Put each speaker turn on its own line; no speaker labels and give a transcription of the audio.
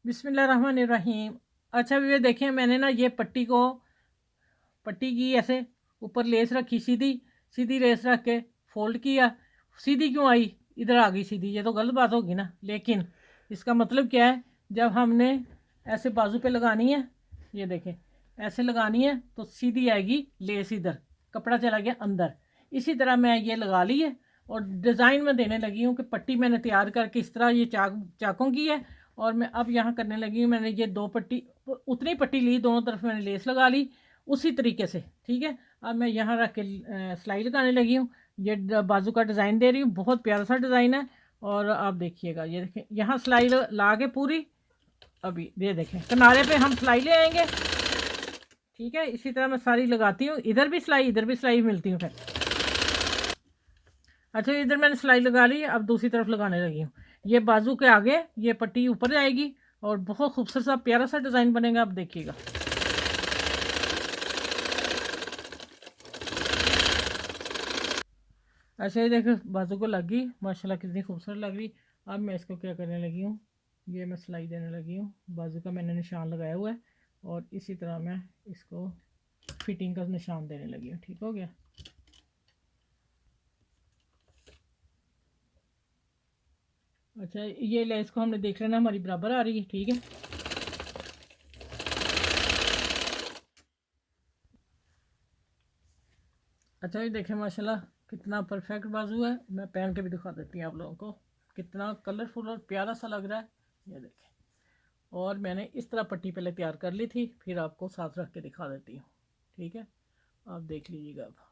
बिस्मिल्लाहिर्रहमानिर्रहीम। अच्छा ये देखें, मैंने ना ये पट्टी की ऐसे ऊपर लेस रखी, सीधी सीधी लेस रख के फोल्ड किया। सीधी क्यों आई, इधर आ गई सीधी, ये तो गलत बात होगी ना। लेकिन इसका मतलब क्या है, जब हमने ऐसे बाजू पे लगानी है, ये देखें ऐसे लगानी है तो सीधी आएगी लेस, इधर कपड़ा चला गया अंदर। इसी तरह मैं ये लगा ली है और डिज़ाइन में देने लगी हूँ कि पट्टी मैंने तैयार करके इस तरह ये चाकों की है। और मैं अब यहाँ करने लगी हूँ, मैंने ये 2 पट्टी, उतनी पट्टी ली, दोनों तरफ मैंने लेस लगा ली उसी तरीके से। ठीक है, अब मैं यहाँ रख के सिलाई लगाने लगी हूँ। ये बाजू का डिज़ाइन दे रही हूँ, बहुत प्यारा सा डिज़ाइन है। और आप देखिएगा, ये देखें यहाँ सिलाई ला के पूरी, अभी ये देखें किनारे पे हम सिलाई ले आएंगे। ठीक है, इसी तरह मैं सारी लगाती हूँ, इधर भी सिलाई इधर भी सिलाई मिलती हूँ फिर। अच्छा इधर मैंने सिलाई लगा ली, अब दूसरी तरफ लगाने लगी हूँ। ये बाजू के आगे ये पट्टी ऊपर जाएगी और बहुत खूबसूरत सा प्यारा सा डिज़ाइन बनेगा, आप देखिएगा। अच्छा ये देखो बाजू को लग गई माशाल्लाह, कितनी खूबसूरत लग रही। अब मैं इसको क्या करने लगी हूँ, ये मैं सिलाई देने लगी हूँ। बाजू का मैंने निशान लगाया हुआ है और इसी तरह मैं इसको फिटिंग का निशान देने लगी हूँ। ठीक हो गया। अच्छा ये लेस को हमने देख लेना, हमारी बराबर आ रही है। ठीक है, अच्छा ये देखें माशाल्लाह कितना परफेक्ट बाजू है। मैं पहन के भी दिखा देती हूँ आप लोगों को, कितना कलरफुल और प्यारा सा लग रहा है। ये देखें, और मैंने इस तरह पट्टी पहले तैयार कर ली थी, फिर आपको साथ रख के दिखा देती हूँ। ठीक है, आप देख लीजिएगा अब।